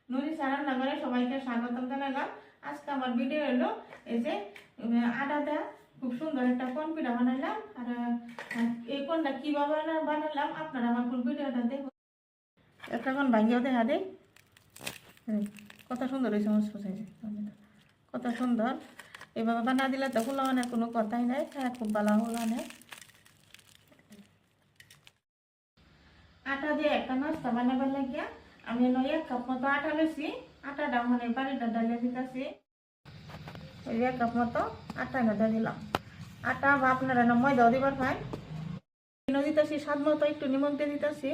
নুরি রান্না করে সবাইকে স্বাগতম জানালাম। আজকে আমার ভিডিও হলো এই যে আটাটা খুব সুন্দর একটা কোন পিঠা বানাইলাম। আর এই কোনটা কিভাবে বানালাম আপনারা আমার ফুল ভিডিওটা দেখুন। একটা কোন ভাঙিয়েও দেখা দেয়, কত সুন্দর হয়েছে মসমস হয়েছে, কত সুন্দর। এভাবে বানা দিলে তো হুলানের কোনো কথাই নাই, হ্যাঁ খুব ভালো হুলানে। আটা দিয়ে একটা নাস্তা বানাবার লাগিয়া আমি 1 কাপ মতো আটা লইছি। আটাটা মানে বাড়িটা ডালিয়ে দিতেছি, 1 কাপ মতো আটা এনে দিলাম। আটা বা আপনারা না ময়দাও দিবার পাই। দিতেছি স্বাদ মতো একটু নিমখ দিয়ে দিতেছি,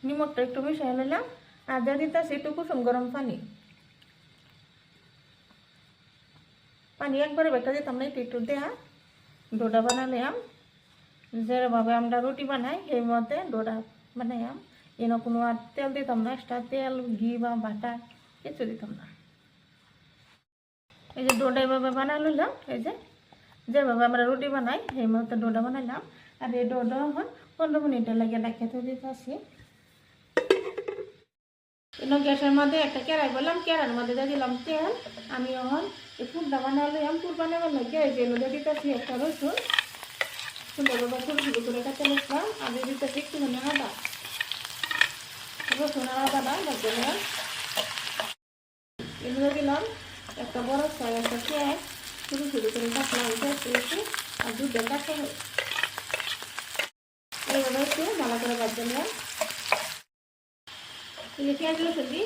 নিমখটা একটু মিশিয়ে নিলাম। আর দিয়ে দিতেছি একটু কুসুম গরম পানি। পানি একবারে বেটা দিতাম না, একটু একটু দেয়া ডোটা বানালাম। যেভাবে আমরা রুটি বানাই সেই মতে ডোটা বানাইলাম। এনে কোনো আর তেল দিতাম না, এক্সট্রা তেল ঘি বা বাটার কিছু দিতাম না। এই যে ডোটা এভাবে বানা নিলাম, এই যে যেভাবে আমরা রুটি বানাই সেই মতো ডোটা বানাইলাম। আর এই ডোটা এখন 15 মিনিটের লাগিয়ে রাখতে দিতেছি। গ্যাসের মধ্যে একটা কেরাই বললাম, কেরার মধ্যে দিয়ে দিলাম তেল। আমি এখন এই ফুলটা বানালাম, ফুল বানাবার লাগে এই যে দিয়ে দিতেছি একটা রসুন, সুন্দরভাবে ছোটো ছোটো করে কাটে নিলাম। আর দিয়ে দিতেছি একটুখানি আদা, রসুন আর আদাটা বাদ দিলাম। এগুলো দিলাম একটা বড় সাইজ একটা পেঁয়াজ, ছোটো ছোটো করে কাটলাম পেঁয়াজ, আর দুধটা কাটতে এইভাবে একটু ভালো করে বাদ দিলাম। পেঁয়াজ রসুন দিই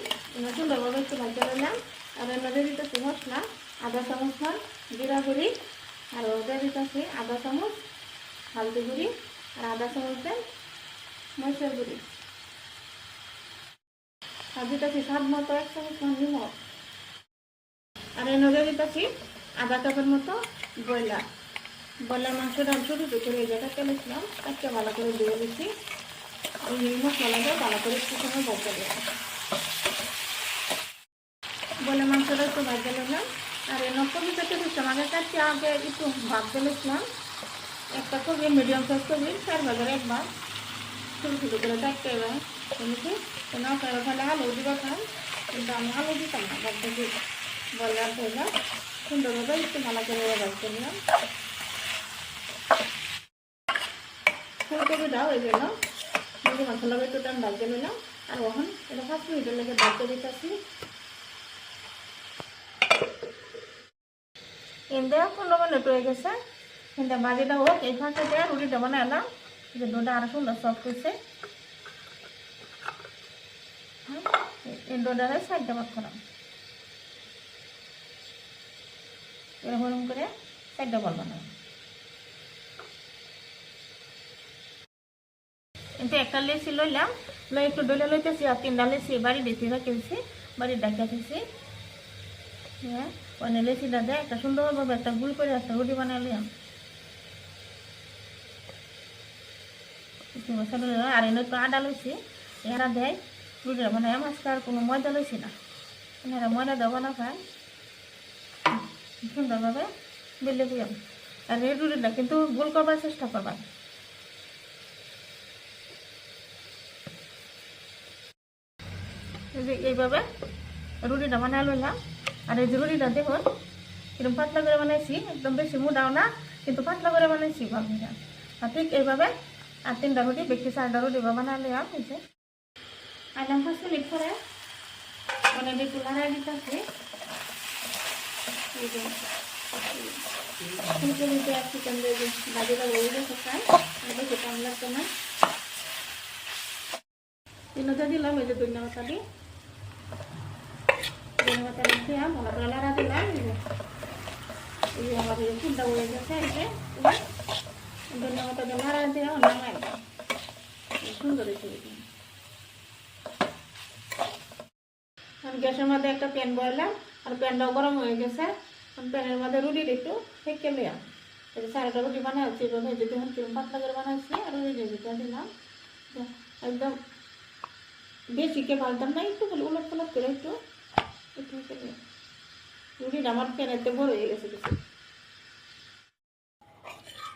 সুন্দরভাবে একটু ভাজা নিলাম। আর এর দিতেছি মশলা, আধা চামচ জিরা গুঁড়ি, আর ওদের দিতেছি আধা চামচ হলদি গুঁড়ি, আর আধা চামচ মরিচের গুঁড়ি, আর দিতেছি স্বাদ মতো 1 চামচ নিমখ। আর এর দিতেছি আধা কাপের মতো ব্রয়লার মাংসটা ছোটো ছোটো করে এই জায়গায় তেলেছিলাম, একটা ভালো করে ধুয়ে দিচ্ছি। এই মশলাটা ভালো করে একটু সময় ভাজা দিলাম, ব্রয়লার মাংসটা একটু ভাজা নিলাম। আর এই কবিটা দিচ্ছিলাম আগে কাটতে, আগে একটু ভাত দিয়েছিলাম। একটা কবি মিডিয়াম সাইজ কবি 4 ভাগের 1 ভাগ ছোটো ছোটো করে কাটতে এবার এনেছি। আপনারা তাহলে আলু দিবা খান, কিন্তু আমি আলু দিতাম না, বাদ দিয়ে ব্রয়লার ধরলা সুন্দরভাবে একটু ভালো করে ভাজতে নিলাম। ফুলকপিটাও এই জন্য মুরগি মশলা একটু টান ভাজতে নিলাম। আর এখন এটা 5 মিনিটের লেগে ভাজতে দিতেছি। এমনি 15 মিনিট হয়ে গেছে, কিন্তু ভাজিটা হোক। এই ফাঁকে দিয়ে রুটিটা বানালাম, যে ডোটা আরো সুন্দর সফট হয়েছে। এই ডোটারে সাইডটা ভাগ করাম, এরকম করে সাইডটা বল বানালাম। কিন্তু একটা লেসি লইলাম, একটু ডলে লইতেছি। আর 3টা লেসি বাড়ি দিতে রাখেছি, বাড়ির ডাকিয়েছি। হ্যাঁ ওখানে লেসিটা দেয় একটা সুন্দরভাবে একটা গুল করে একটা রুটি বানালাম। আর এনে একটু আদা লইছি, এরা দেয় রুটিটা বানাই। আজকে আর কোনো ময়দা লইছি না, এরা ময়দা দেবো না খায়। সুন্দরভাবে বেলে দিলাম। আর এই রুটিটা কিন্তু গোল করবার চেষ্টা করবা। এইভাবে রুটিটা বানাই লইলাম। আর এই যে রুটিটা দেখুন এরকম পাতলা করে বানাইছি, একদম বেশি মুড়াও না, কিন্তু পাতলা করে বানাইছি ভাবনা। আর ঠিক এইভাবে আর 3টা রুটি বেশি 4টা রুটি বানাই লইলাম। এই যে আইলাম 5 মিনিট পরে মানে একটু লাড়াই দিতেছি। এই যে ফুলকপিতে আর চিকেন দিয়ে ভাজিটা বলে দিতে চাই, বেশি কম লাগতো না। তিনটা দিলাম এই যে ধন্যবাদ দিই, ধন্যবাদ দিয়ে ভালো করে লাড়া দিলাম। এই যে আমার ফুলটা হয়ে গেছে, এই যে ধন্যবাদ লাড়া দিয়ে নামাই সুন্দর হয়েছে। আমি গ্যাসের মধ্যে একটা প্যান বসালাম, আর প্যানটাও গরম হয়ে গেছে। প্যানের মধ্যে রুটির একটু সেঁকে নিলাম। এই যে 4টা রুটি বানাচ্ছি, যদি এখন কিরম পাতলা করে বানাচ্ছি। আর রুটি দিতে দিলাম, একদম বেশিকে ভাজতাম না, একটু খালি উলট পালট করে একটু একটু রুটিটা আমার প্যানেতে বড় হয়ে গেছে কিছু।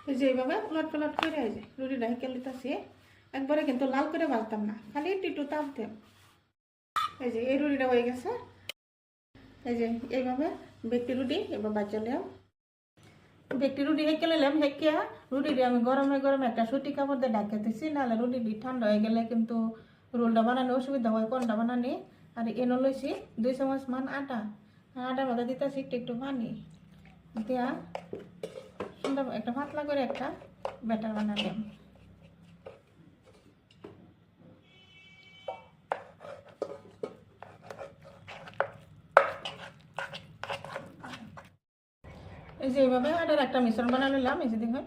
এই যে এইভাবে উলট পালট করে এই যে রুটিটা হেঁকে নিতেছি। একবারে কিন্তু লাল করে ভাজতাম না, খালি একটু একটু তাপতে। এই যে এই রুটিটা হয়ে গেছে। এই যে এইভাবে ব্যক্তি রুটি এবার বাচ্চালাম ব্যক্তি রুটি হেঁকে নিলাম। হেঁকিয়া রুটিটি আমি গরমে গরমে একটা সুতি কাপড় দিয়ে ঢাকে দিচ্ছি, নাহলে রুটিটি ঠান্ডা হয়ে গেলে কিন্তু রোলটা বানানো অসুবিধা হয় কোনটা বানানি। আর এনে লইছি 2 চামচ মান আটা, আটার মধ্যে দিতেছি একটু একটু পানি দিয়া সুন্দর একটা পাতলা করে একটা ব্যাটার বানালাম। এই যে এইভাবে আটার একটা মিশ্রণ বানিয়ে নিলাম। এই যে দেখুন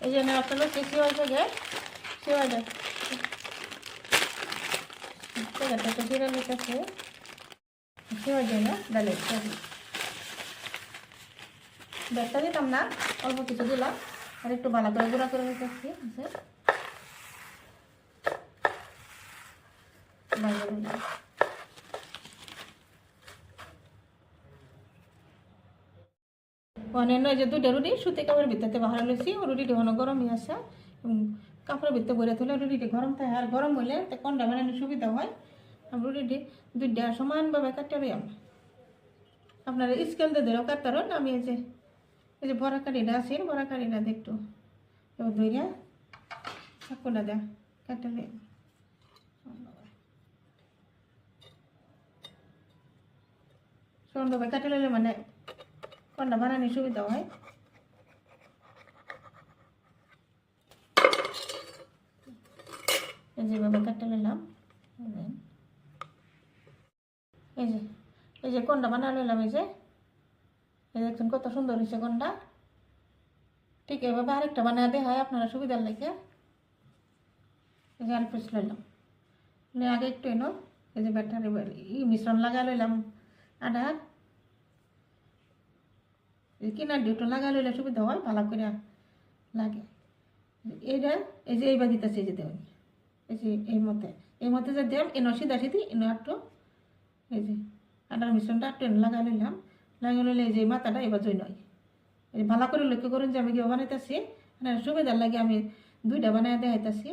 এই যে আপনার সিওয়াই থেকে সিওয়াইটা একটা জিরা নিতেছে, সিওয়াই দিয়ে না ডালে ব্যাগটা দিতাম না, অল্প কিছু দিলাম আর একটু ভালো করে গুঁড়া করে নিতেছি। অন্যান্য যে 2টা রুটি সুতি কাপড়ের ভিতরে বাহার লইছি, রুটিটি অনেক গরমই আছে, কাপড়ের ভিতরে বইরে তুলে রুটিটি গরম থাকে, আর গরম হইলে কোনটা বানানোর সুবিধা হয়। আমি রুটিটি 2টা সমানভাবে কাটতে লইলাম। আপনারা স্কেল দিয়ে ধরেও কাটতে পারেন। আমি এই যে বড়া কাঠিটা আছে, বড়া কাঠিটা দিয়ে একটু ধইরা চাকুটা দেয়া কাটতে লইলাম। সুন্দরভাবে কাটে লইলে মানে কোনটা বানানোর সুবিধা হয়। যেভাবে কাটতে নিলাম, এই যে কোনটা বানা নিলাম, এই যে দেখুন কত সুন্দর হয়েছে কোনটা। ঠিক এভাবে আরেকটা বানিয়ে দেওয়া হয় আপনারা সুবিধার লেগে। এই যে আরেক পিস লইলাম, আগে একটু এনো এই যে ব্যাটারি মিশ্রণ লাগা লইলাম আটার, কিনার ডিউটো লাগা লইলে সুবিধা হয়, ভালো করে লাগে। এইটা এই যে এইবার দিতেছে, এই যে দেবেন এই যে এই মতে যে দেন এনো সিধা সিধি এনো একটু এই যে আটার মিশ্রণটা একটু এনে লাগা লইলাম। লাগা লইলে এই যে মাথাটা এবার জয় নয়, এই ভালো করে লক্ষ্য করুন যে আমি কেউ বানাইতেছি, মানে সুবিধার লাগে আমি 2টা বানাই দেখাইতেছি।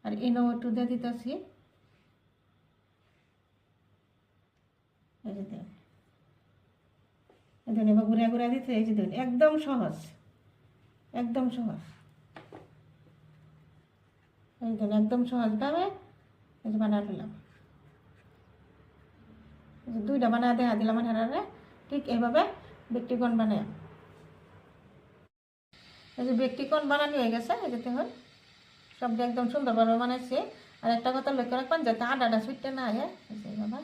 আর এনো একটু দিয়ে দিতেছি, এই যে দেন এবার ঘুরে ঘুরে দিতে। এই যে দেন একদম সহজ, একদম সহজ। এই দেন একদম সহজভাবে এই যে বানা নিলাম। 2টা বানা দেখা দিলাম হারারে। ঠিক এইভাবে ব্যক্তিকোণ বানাই। এই যে ব্যক্তিকোণ বানানো হয়ে গেছে। এই যে দেখুন সবটা একদম সুন্দরভাবে বানাইছি। আর একটা কথা লক্ষ্য রাখবেন যাতে আটাটা সুইটটা না হয়। এইভাবে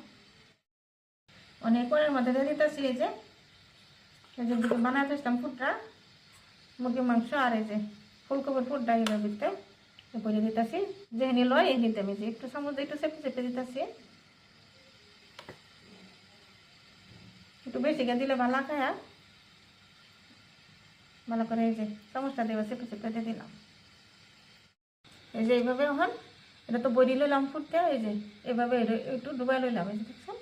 অনেক কোণের মধ্যে দিয়ে দিতেছি। এই যে বানাতে আসলাম ফুটটা মুরগির মাংস আর এই যে ফুলকপির ফুটটা এবার ভিতরে করে দিতেছি। যেহেনি লয় এই নিতে আমি যে একটু চামচ একটু চেপে চেপে দিতেছি। একটু বেশিকে দিলে ভালো খায়, ভালো করে এই যে চামচটা দিয়ে চেপে চেপে দিয়ে দিলাম। এই যে এইভাবে এখন এটা তো বড়ি লইলাম ফুটতে। এই যে এইভাবে একটু ডুবাই লইলাম। এই যে দেখছেন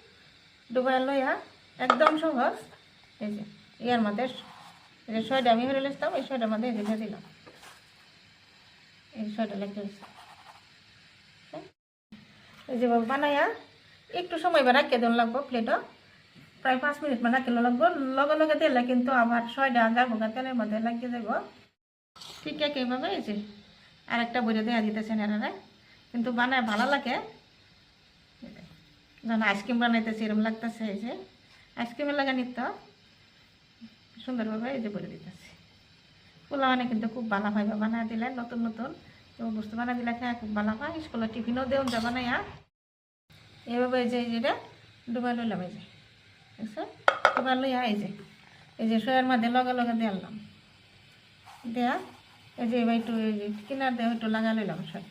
ডুবাই লইয়া একদম সহজ। এই যে ইয়ার মধ্যে এই যে 6টা আমি হয়ে লেসতাম, এই 6টার মধ্যে এই যে দিলাম। এই 6টা লেগে এই যে বানাইয়া একটু সময় বা রাখিয়ে দেওয়া লাগবো প্লেটও, প্রায় 5 মিনিট মানে রাখলে লাগবো। লগে লগে দিলে কিন্তু আবার 6টা যাবো তেলের মধ্যে লাগিয়ে যাবো। ঠিক একইভাবে এই যে আরেকটা বইরে দেওয়া দিতেছেন এনারা, কিন্তু বানায় ভালো লাগে। যেন আইসক্রিম বানাইতেছি এরকম লাগতেছে। এই যে আইসক্রিমের লাগা নিত সুন্দরভাবে এই যে বলে দিতেছি। পোলাও মানে কিন্তু খুব ভালো হয় বানা দিলে, নতুন নতুন বস্তু বানা দিলে খায় খুব ভালো হয়। স্কুলের টিফিনও দেওয়া যা বানাইয়া এইভাবে এই যে যেটা ডুবাই লইলাম। এই যে দেখছো ডুবাই লইয়া এই যে শোয়ের মধ্যে লগে লগে দিলাম দেয়া। এই যে এবার একটু এই যে কিনার দিয়ে একটু লাগা লইলাম। সব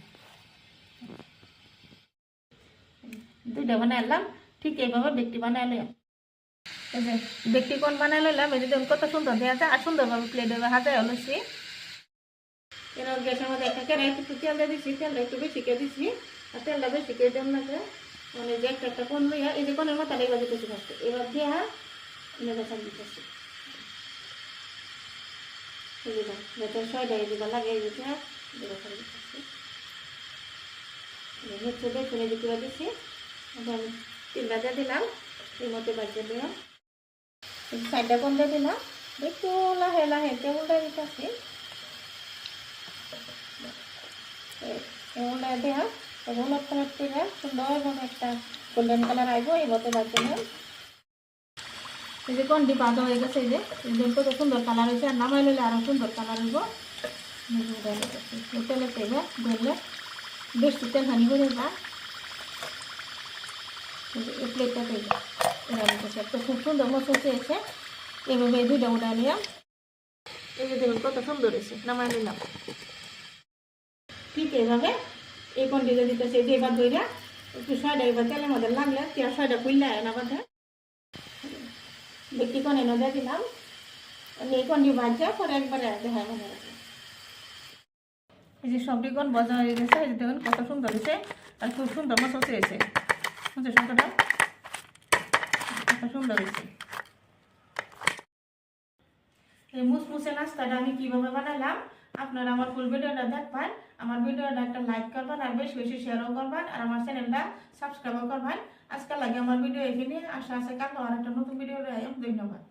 2টা বানাই এলাম। ঠিক এইভাবে ব্যক্তি বানাই লইলাম। এই যে ব্যক্তি কোণ বানাই লইলাম। এই যে কত সুন্দর দেওয়া যায় আর সুন্দরভাবে প্লেটে হাজায় লইছি। এর গ্যাসের মধ্যে একটা কেন একটু তেল দিয়ে দিচ্ছি, তেলটা একটু বেশি কে দিচ্ছি। আর তেলটা বেশি কে দেন না মানে যে একটা কোণ লইয়া এই যে কোণের মাথাটা এবার দিতেছি ফার্স্টে, এবার দিয়ে নেবে দিতেছি। এই যে যাতে ছয়টা এই যেটা লাগে এই যেটা হচ্ছে বেসনে যে করে দিচ্ছি আমি তিনটা দিয়ে দিলাম এর মধ্যে বাজিয়ে দিলাম সাইডটা কম দিয়ে দিলাম একটু লাহে লাহে উল্টা দিতেছি উল্টা দেওয়া হলুদ কালার দিলে সুন্দরভাবে একটা গোল্ডেন কালার আসবো এই মতো বাজিয়ে এই যে কন্ডি বাঁধা হয়ে গেছে এই যে কত সুন্দর কালার হয়েছে আর নামাই নিলে আরো সুন্দর কালার হইব তেলে তেলে ধরলে বেশি তেল হানি করে না এই প্লেটটা তেলে একটা খুব সুন্দর মতো চেয়েছে এইভাবে দুইটা উঠা নিলাম এই যে দেখুন কত সুন্দর হয়েছে নামাই নিলাম ঠিক এইভাবে এই কন্ডিটা দিতেছে যে এবার ধইরা একটু ছয়টা এবার তেলের মধ্যে লাগলে তেল ছয়টা খুললে না বাঁধে দেখি কোন এনে দিয়ে দিলাম এই কন্ডি ভাজা পরে একবারে দেখা মনে রাখে এই যে সবজি কোন ভাজা হয়ে গেছে এই যে দেখুন কত সুন্দর হয়েছে আর খুব সুন্দর মশলা হয়েছে বুঝছে সংখ্যাটা কত সুন্দর হয়েছে এই মুসমুসে নাস্তাটা আমি কিভাবে বানালাম আপনারা আমার ফুল ভিডিওটা দেখবেন আমার ভিডিওটা একটা লাইক করবেন আর বেশি বেশি শেয়ারও করবেন আর আমার চ্যানেলটা সাবস্ক্রাইবও করবেন আজকাল লাগে আমার ভিডিও এখানে আশা আছে কাল আর একটা নতুন ভিডিও ধন্যবাদ।